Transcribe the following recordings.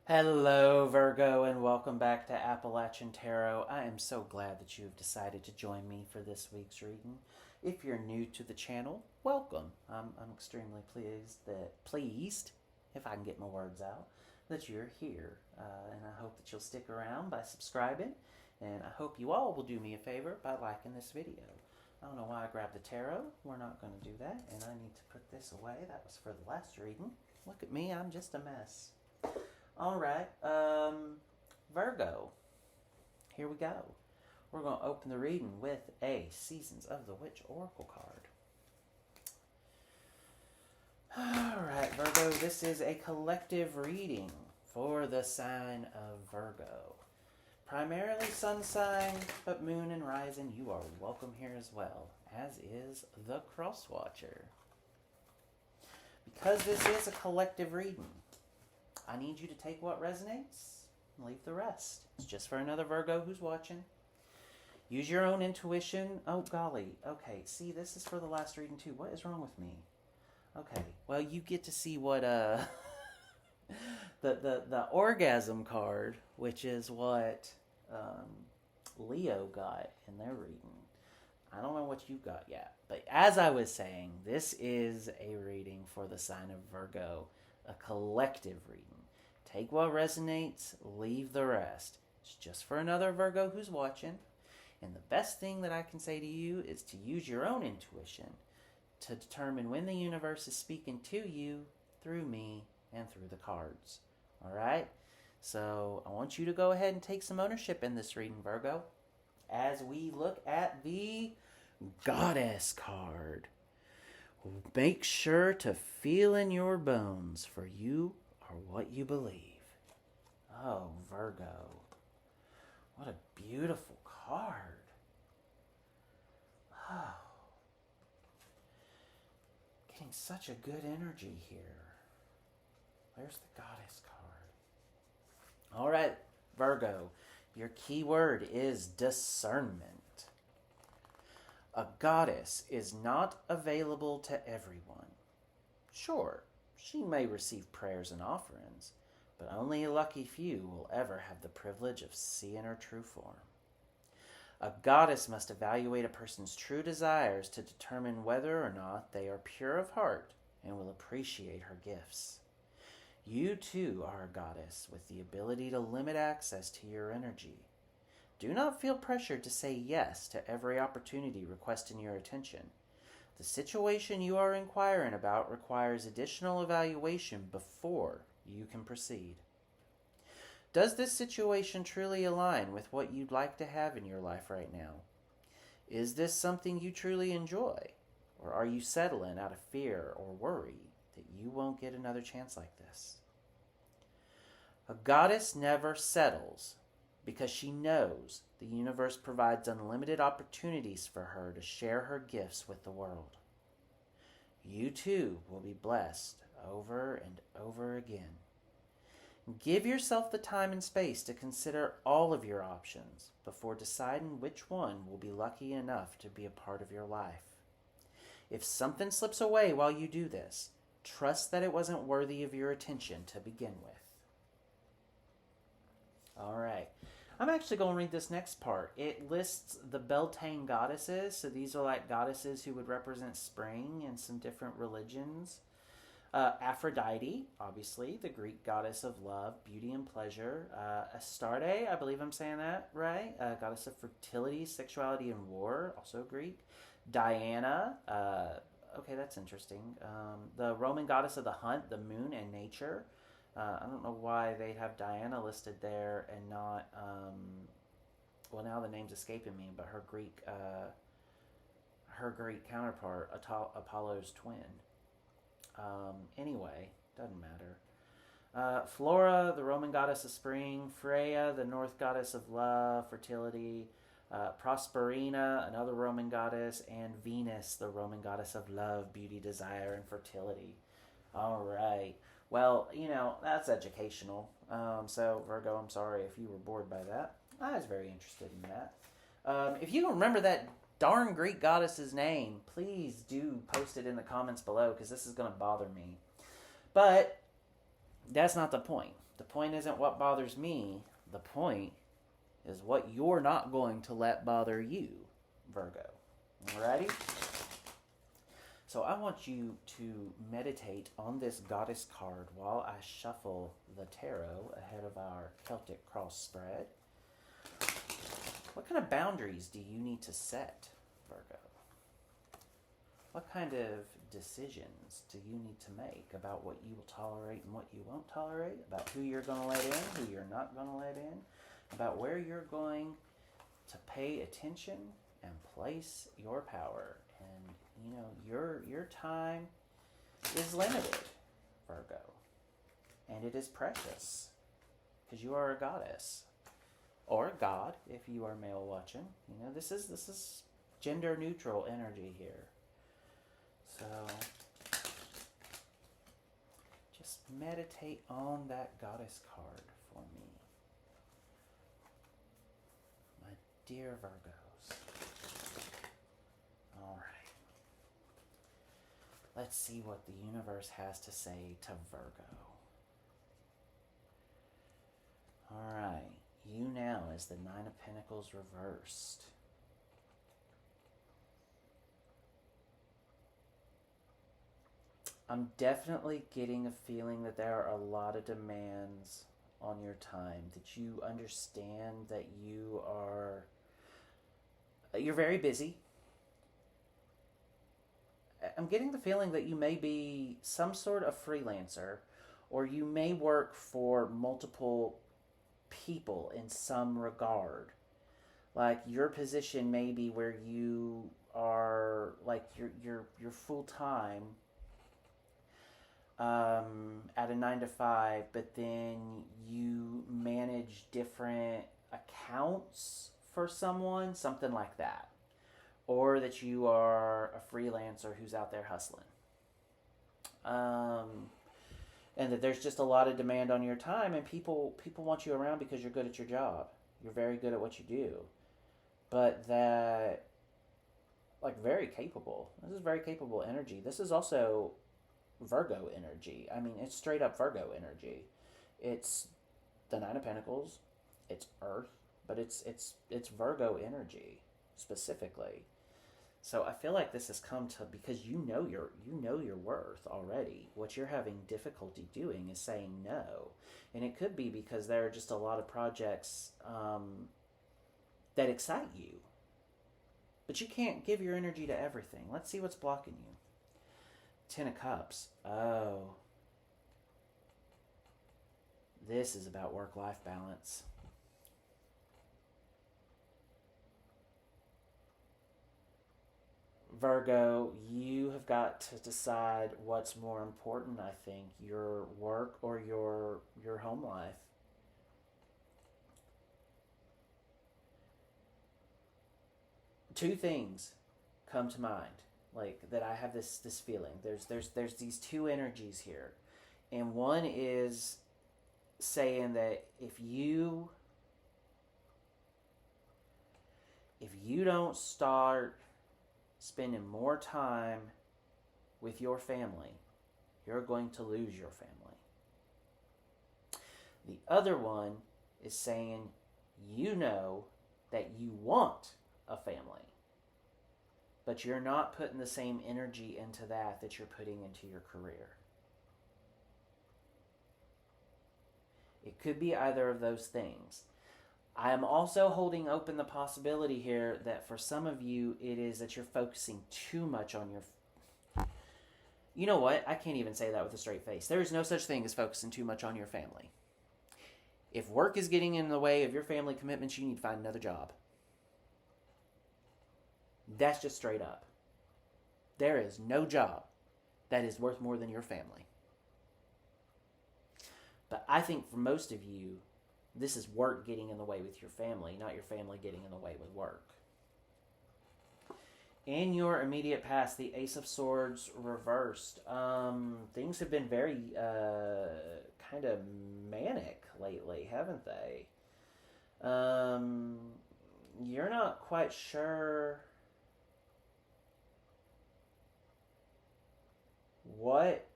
Hello, Virgo, and welcome back to Appalachian Tarot. I am so glad that you have decided to join me for this week's reading. If you're new to the channel, welcome. I'm extremely pleased, if I can get my words out, that you're here. And I hope that you'll stick around by subscribing. And I hope you all will do me a favor by liking this video. I don't know why I grabbed the tarot. We're not going to do that. And I need to put this away. That was for the last reading. Look at me. I'm just a mess. All right, Virgo, here we go. We're going to open the reading with a Seasons of the Witch Oracle card. All right, Virgo, this is a collective reading for the sign of Virgo. Primarily sun sign, but moon and rising, you are welcome here as well, as is the Cross Watcher. Because this is a collective reading, I need you to take what resonates and leave the rest. It's just for another Virgo who's watching. Use your own intuition. Oh, golly. Okay, see, this is for the last reading, too. What is wrong with me? Okay, well, you get to see what, the orgasm card, which is what Leo got in their reading. I don't know what you got yet. But as I was saying, this is a reading for the sign of Virgo. A collective reading. Take what resonates, leave the rest. It's just for another Virgo who's watching. And the best thing that I can say to you is to use your own intuition to determine when the universe is speaking to you through me and through the cards. All right? So I want you to go ahead and take some ownership in this reading, Virgo, as we look at the Goddess card. Make sure to feel in your bones, for you are what you believe. Oh, Virgo. What a beautiful card. Oh. Getting such a good energy here. Where's the Goddess card? All right, Virgo. Your key word is discernment. A goddess is not available to everyone. Sure, she may receive prayers and offerings, but only a lucky few will ever have the privilege of seeing her true form. A goddess must evaluate a person's true desires to determine whether or not they are pure of heart and will appreciate her gifts. You too are a goddess with the ability to limit access to your energy. Do not feel pressured to say yes to every opportunity requesting your attention. The situation you are inquiring about requires additional evaluation before you can proceed. Does this situation truly align with what you'd like to have in your life right now? Is this something you truly enjoy? Or are you settling out of fear or worry that you won't get another chance like this? A goddess never settles, because she knows the universe provides unlimited opportunities for her to share her gifts with the world. You too will be blessed over and over again. Give yourself the time and space to consider all of your options before deciding which one will be lucky enough to be a part of your life. If something slips away while you do this, trust that it wasn't worthy of your attention to begin with. All right. I'm actually going to read this next part. It lists the Beltane goddesses. So these are like goddesses who would represent spring in some different religions. Aphrodite, obviously, the Greek goddess of love, beauty, and pleasure. Astarte, I believe I'm saying that right. Goddess of fertility, sexuality, and war, also Greek. Diana, okay, that's interesting. The Roman goddess of the hunt, the moon, and nature. I don't know why they have Diana listed there and not, well, now the name's escaping me, but her Greek counterpart, Apollo's twin. Anyway, doesn't matter. Flora, the Roman goddess of spring. Freya, the North goddess of love, fertility. Prosperina, another Roman goddess. And Venus, the Roman goddess of love, beauty, desire, and fertility. All right. Well, you know, that's educational. So, Virgo, I'm sorry if you were bored by that. I was very interested in that. If you don't remember that darn Greek goddess's name, please do post it in the comments below, because this is going to bother me. But that's not the point. The point isn't what bothers me. The point is what you're not going to let bother you, Virgo. Alrighty? So I want you to meditate on this goddess card while I shuffle the tarot ahead of our Celtic cross spread. What kind of boundaries do you need to set, Virgo? What kind of decisions do you need to make about what you will tolerate and what you won't tolerate, about who you're going to let in, who you're not going to let in, about where you're going to pay attention and place your power? And, you know, your time is limited, Virgo, and it is precious because you are a goddess or a god if you are male watching. You know, this is gender neutral energy here. So just meditate on that goddess card for me, my dear Virgos. All right. Let's see what the universe has to say to Virgo. All right. You now is the Nine of Pentacles reversed. I'm definitely getting a feeling that there are a lot of demands on your time, that you understand that you're very busy. I'm getting the feeling that you may be some sort of freelancer, or you may work for multiple people in some regard. Like your position may be where you are like you're full time at a 9 to 5, but then you manage different accounts for someone, something like that. Or that you are a freelancer who's out there hustling. And that there's just a lot of demand on your time, and people want you around because you're good at your job. You're very good at what you do. But that, like, very capable. This is very capable energy. This is also Virgo energy. I mean, it's straight up Virgo energy. It's the Nine of Pentacles. It's Earth, but it's Virgo energy specifically. So I feel like this has come to because you know your worth already. What you're having difficulty doing is saying no, and it could be because there are just a lot of projects that excite you, but you can't give your energy to everything. Let's see what's blocking you. 10 of Cups. Oh, this is about work-life balance. Virgo, you have got to decide what's more important, I think, your work or your home life. Two things come to mind, like that I have this feeling. There's these two energies here. And one is saying that if you don't start spending more time with your family, you're going to lose your family. The other one is saying you know that you want a family, but you're not putting the same energy into that you're putting into your career. It could be either of those things. I am also holding open the possibility here that for some of you, it is that you're focusing too much on your... You know what? I can't even say that with a straight face. There is no such thing as focusing too much on your family. If work is getting in the way of your family commitments, you need to find another job. That's just straight up. There is no job that is worth more than your family. But I think for most of you, this is work getting in the way with your family, not your family getting in the way with work. In your immediate past, the Ace of Swords reversed. Things have been very kind of manic lately, haven't they? You're not quite sure what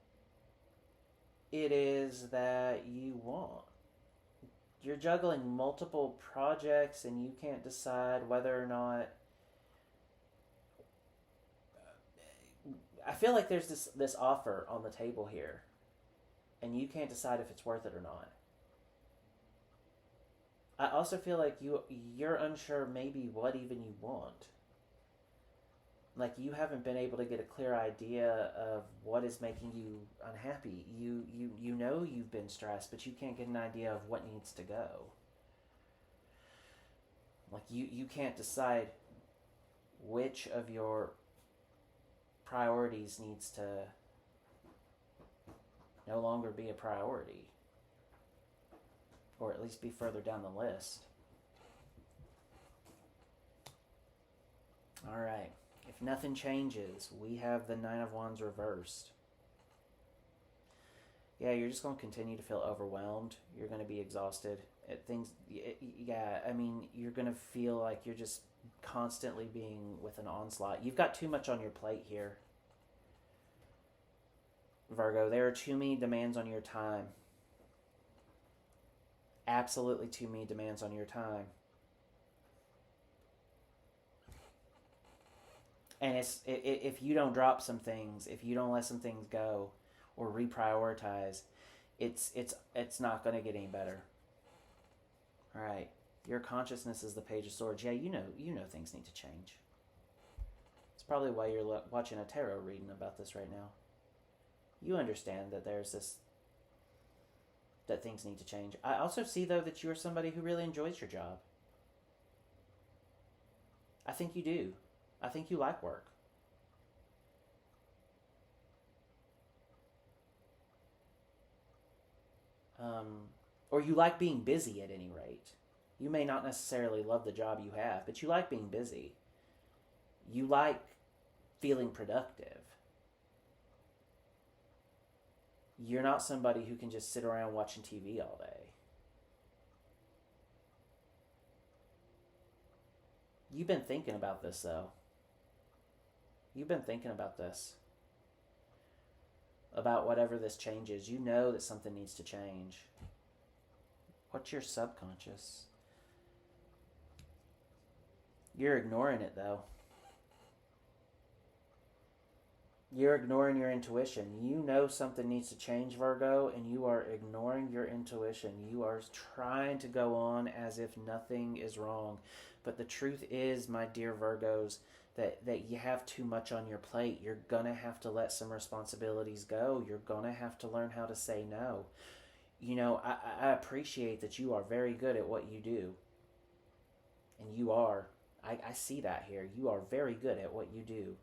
it is that you want. you're juggling multiple projects and you can't decide whether or not. I feel like there's this offer on the table here, and you can't decide if it's worth it or not. I also feel like you're unsure maybe what even you want. Like you haven't been able to get a clear idea of what is making you unhappy. You know you've been stressed, but you can't get an idea of what needs to go. Like you can't decide which of your priorities needs to no longer be a priority, or at least be further down the list. All right. If nothing changes, we have the Nine of Wands reversed. Yeah, you're just going to continue to feel overwhelmed. You're going to be exhausted. You're going to feel like you're just constantly being with an onslaught. You've got too much on your plate here, Virgo. There are too many demands on your time. Absolutely too many demands on your time. And if you don't drop some things, if you don't let some things go or reprioritize, it's not going to get any better. All right. Your consciousness is the Page of Swords. Yeah, you know things need to change. It's probably why you're watching a tarot reading about this right now. You understand that that things need to change. I also see, though, that you're somebody who really enjoys your job. I think you do. I think you like work. Or you like being busy at any rate. You may not necessarily love the job you have, but you like being busy. You like feeling productive. You're not somebody who can just sit around watching TV all day. You've been thinking about this, though. You've been thinking about this. About whatever this changes. You know that something needs to change. What's your subconscious? You're ignoring it, though. You're ignoring your intuition. You know something needs to change, Virgo, and you are ignoring your intuition. You are trying to go on as if nothing is wrong. But the truth is, my dear Virgos, that you have too much on your plate. You're going to have to let some responsibilities go. You're going to have to learn how to say no. You know, I appreciate that you are very good at what you do. And you are. I see that here. You are very good at what you do.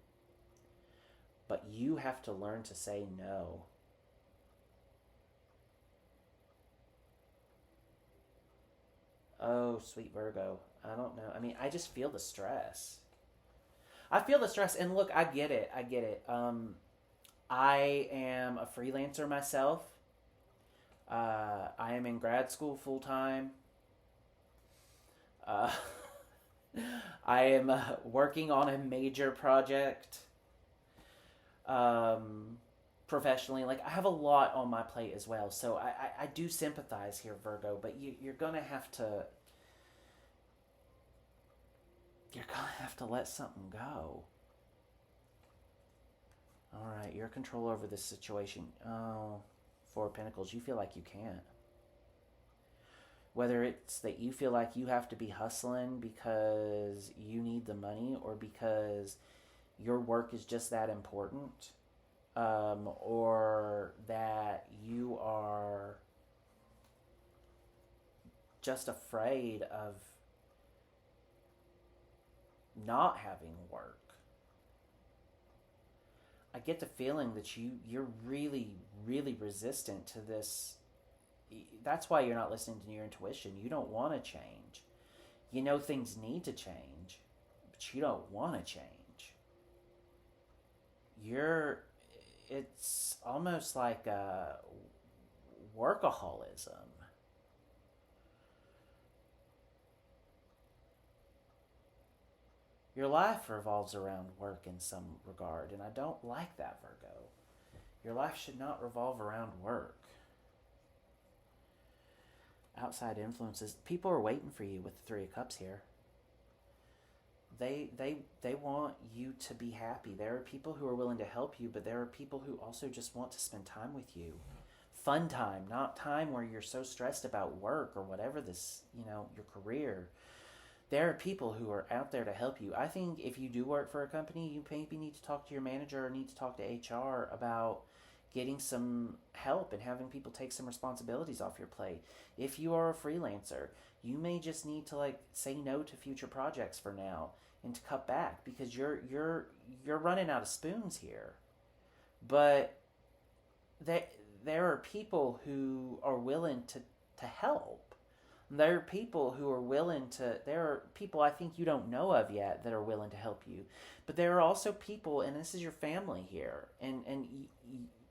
But you have to learn to say no. Oh, sweet Virgo. I don't know. I mean, I just feel the stress. I feel the stress, and look, I get it. I am a freelancer myself. I am in grad school full time. I am working on a major project professionally. Like, I have a lot on my plate as well, so I do sympathize here, Virgo, but you're going to have to... You're going to have to let something go. All right, your control over this situation. Oh, Four of Pentacles, you feel like you can't. Whether it's that you feel like you have to be hustling because you need the money or because your work is just that important, or that you are just afraid of not having work. I get the feeling that you're really, really resistant to this. That's why you're not listening to your intuition. You don't want to change. You know things need to change, but you don't want to change. It's almost like a workaholism. Your life revolves around work in some regard, and I don't like that, Virgo. Your life should not revolve around work. outside influences. People are waiting for you with the Three of Cups here. They want you to be happy. There are people who are willing to help you, but there are people who also just want to spend time with you. Fun time, not time where you're so stressed about work or whatever this, your career. There are people who are out there to help you. I think if you do work for a company, you maybe need to talk to your manager or need to talk to HR about getting some help and having people take some responsibilities off your plate. If you are a freelancer, you may just need to say no to future projects for now and to cut back because you're running out of spoons here. But there are people who are willing to help. There are people who are willing to, there are people I think you don't know of yet that are willing to help you. But there are also people, and this is your family here. And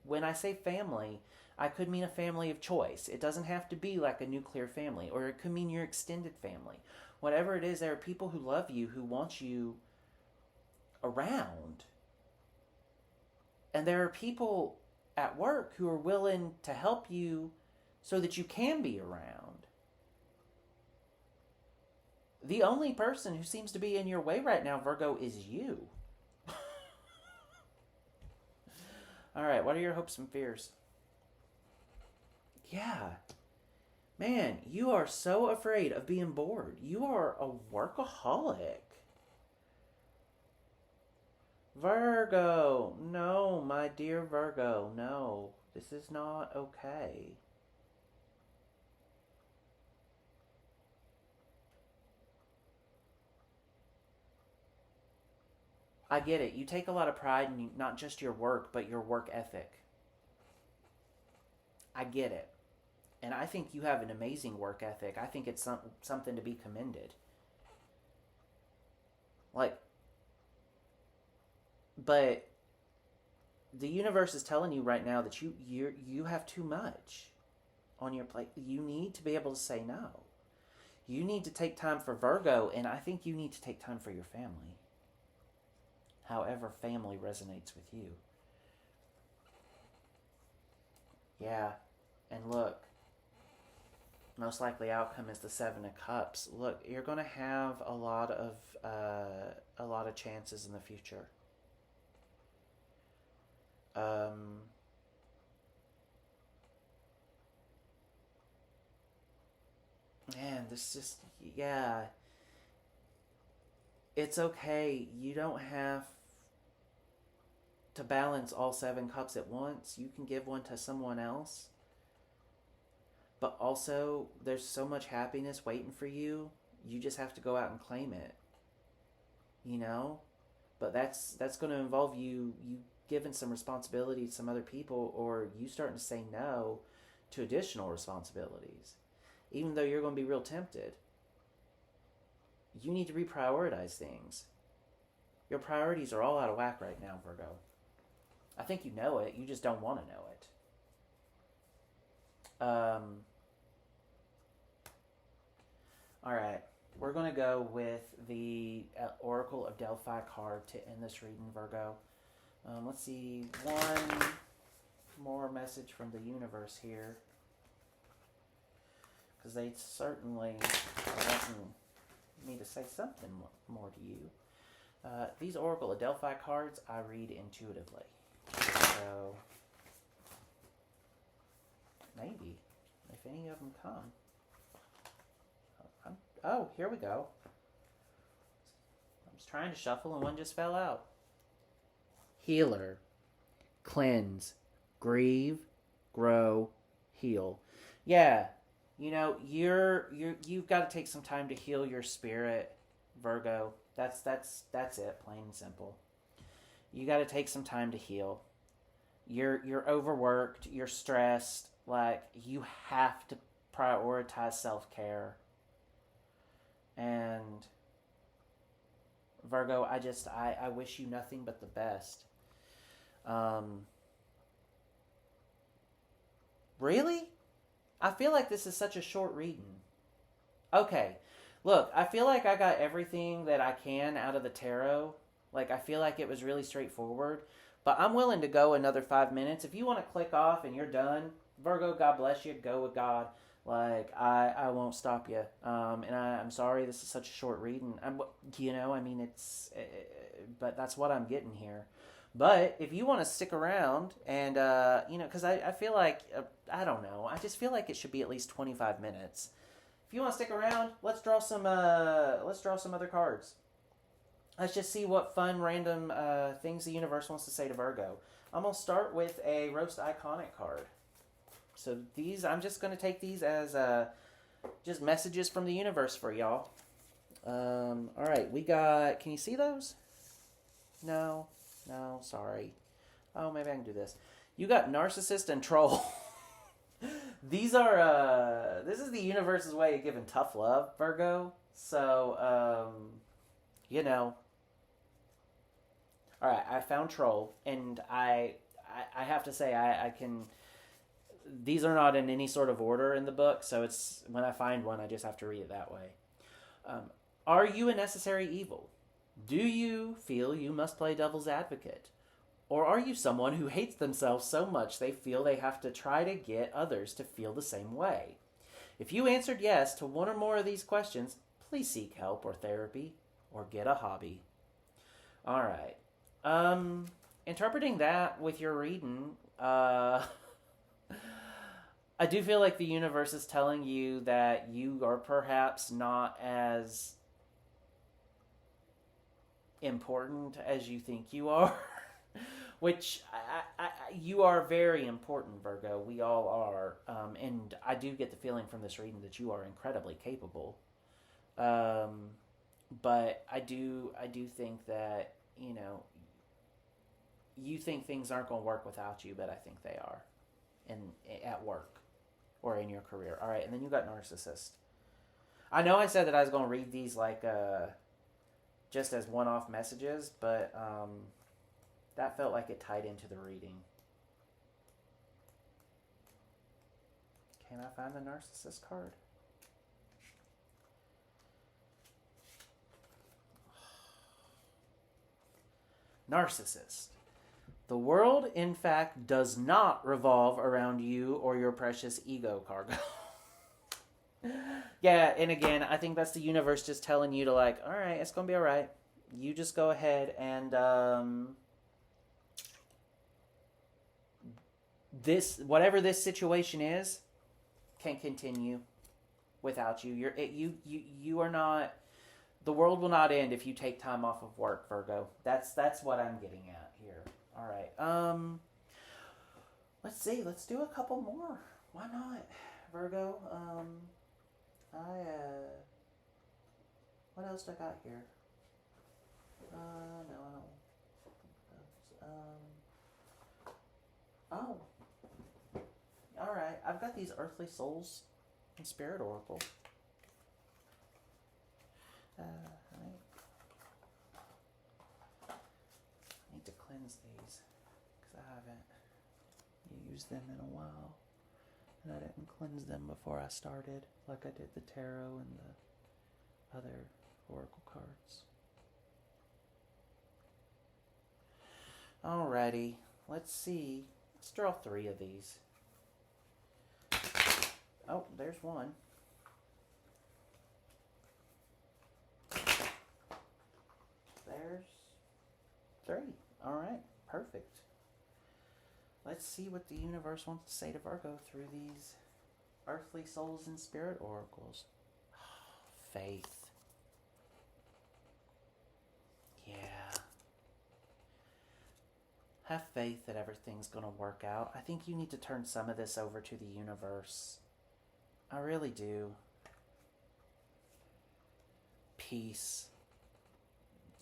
when I say family, I could mean a family of choice. It doesn't have to be like a nuclear family, or it could mean your extended family. Whatever it is, there are people who love you, who want you around. And there are people at work who are willing to help you so that you can be around. The only person who seems to be in your way right now, Virgo, is you. All right, what are your hopes and fears? Yeah. Man, you are so afraid of being bored. You are a workaholic. Virgo, no, my dear Virgo, no. This is not okay. I get it. You take a lot of pride in not just your work, but your work ethic. I get it. And I think you have an amazing work ethic. I think it's something to be commended. But the universe is telling you right now that you have too much on your plate. You need to be able to say no. You need to take time for Virgo, and I think you need to take time for your family. However family resonates with you. Yeah, and look, most likely outcome is the Seven of Cups. Look, you're going to have a lot of chances in the future. Man, this just, yeah. It's okay. You don't have to balance all 7 cups at once. You can give one to someone else. But also, there's so much happiness waiting for you. You just have to go out and claim it. But that's going to involve you giving some responsibility to some other people, or you starting to say no to additional responsibilities. Even though you're going to be real tempted. You need to reprioritize things. Your priorities are all out of whack right now, Virgo. I think you know it. You just don't want to know it. All right. We're going to go with the Oracle of Delphi card to end this reading, Virgo. Let's see. One more message from the universe here. Because they certainly are wanting me to say something more to you. These Oracle of Delphi cards I read intuitively. So, maybe, if any of them come. Oh, here we go. I was trying to shuffle and one just fell out. Healer, cleanse, grieve, grow, heal. Yeah, you've got to take some time to heal your spirit, Virgo. That's it, plain and simple. You got to take some time to heal. You're overworked, you're stressed, you have to prioritize self-care. And Virgo, I wish you nothing but the best. Really? I feel like this is such a short reading. Okay. Look, I feel like I got everything that I can out of the tarot. I feel like it was really straightforward. But I'm willing to go another 5 minutes. If you want to click off and you're done, Virgo, God bless you. Go with God. Like, I won't stop you. And I'm sorry this is such a short read. And, I mean, but that's what I'm getting here. But if you want to stick around and, because I feel like, I don't know. I just feel like it should be at least 25 minutes. If you want to stick around, let's draw some other cards. Let's just see what fun, random things the universe wants to say to Virgo. I'm going to start with a Roast Iconic card. So I'm just going to take these as just messages from the universe for y'all. All right, we got, can you see those? No, sorry. Oh, maybe I can do this. You got Narcissist and Troll. These are, this is the universe's way of giving tough love, Virgo. So, all right, I found Troll, and I have to say, I can, these are not in any sort of order in the book, so it's, when I find one, I just have to read it that way. Are you a necessary evil? Do you feel you must play devil's advocate? Or are you someone who hates themselves so much they feel they have to try to get others to feel the same way? If you answered yes to one or more of these questions, please seek help or therapy, or get a hobby. All right. Interpreting that with your reading, I do feel like the universe is telling you that you are perhaps not as important as you think you are. Which, you are very important, Virgo. We all are. And I do get the feeling from this reading that you are incredibly capable. But I do think that, you think things aren't going to work without you, but I think they are. At work or in your career. All right, and then you got Narcissist. I know I said that I was going to read these like just as one-off messages, but that felt like it tied into the reading. Can I find the Narcissist card? Narcissist. The world, in fact, does not revolve around you or your precious ego, cargo. Yeah, and again, I think that's the universe just telling you to all right, it's going to be all right. You just go ahead and whatever this situation is can continue without you. You are not, the world will not end if you take time off of work, Virgo. That's what I'm getting at here. All right. Let's see. Let's do a couple more. Why not, Virgo? What else do I got here? No. Oh. All right. I've got these Earthly Souls and Spirit Oracle. I need to cleanse these because I haven't used them in a while, and I didn't cleanse them before I started like I did the tarot and the other oracle cards. Alrighty, let's see. Let's draw 3 of these. Oh, there's one. There's 3. All right, perfect. Let's see what the universe wants to say to Virgo through these Earthly Souls and Spirit Oracles. Faith. Yeah. Have faith that everything's going to work out. I think you need to turn some of this over to the universe. I really do. Peace.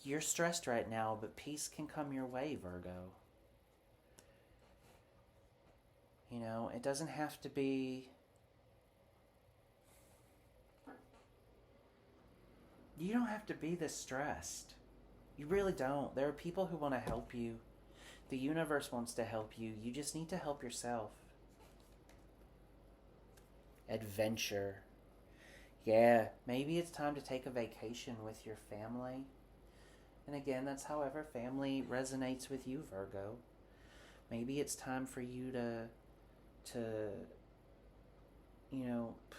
You're stressed right now, but peace can come your way, Virgo. It doesn't have to be... You don't have to be this stressed. You really don't. There are people who want to help you. The universe wants to help you. You just need to help yourself. Adventure. Yeah, maybe it's time to take a vacation with your family. And again, that's however family resonates with you, Virgo. Maybe it's time for you to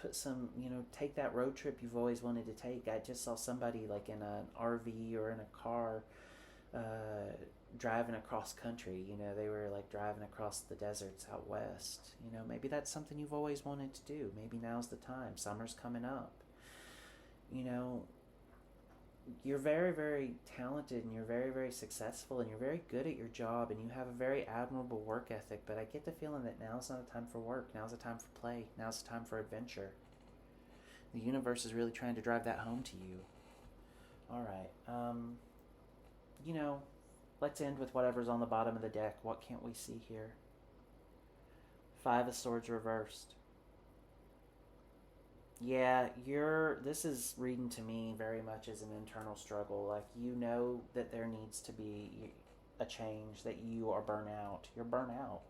put some, take that road trip you've always wanted to take. I just saw somebody like in an RV or in a car driving across country. They were like driving across the deserts out west. Maybe that's something you've always wanted to do. Maybe now's the time. Summer's coming up. You know, you're very, very talented and you're very, very successful and you're very good at your job and you have a very admirable work ethic, but I get the feeling that now's not a time for work. Now's a time for play. Now's a time for adventure. The universe is really trying to drive that home to you. All right. Let's end with whatever's on the bottom of the deck. What can't we see here? Five of Swords reversed. Yeah, this is reading to me very much as an internal struggle. Like, that there needs to be a change, that you are burnt out. You're burnt out.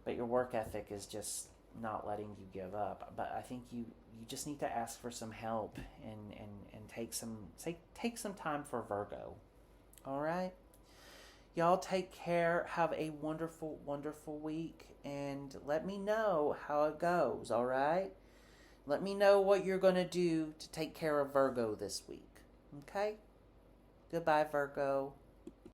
But your work ethic is just not letting you give up. But I think you just need to ask for some help and take some time for Virgo. All right? Y'all take care. Have a wonderful, wonderful week. And let me know how it goes, all right? Let me know what you're going to do to take care of Virgo this week. Okay? Goodbye, Virgo.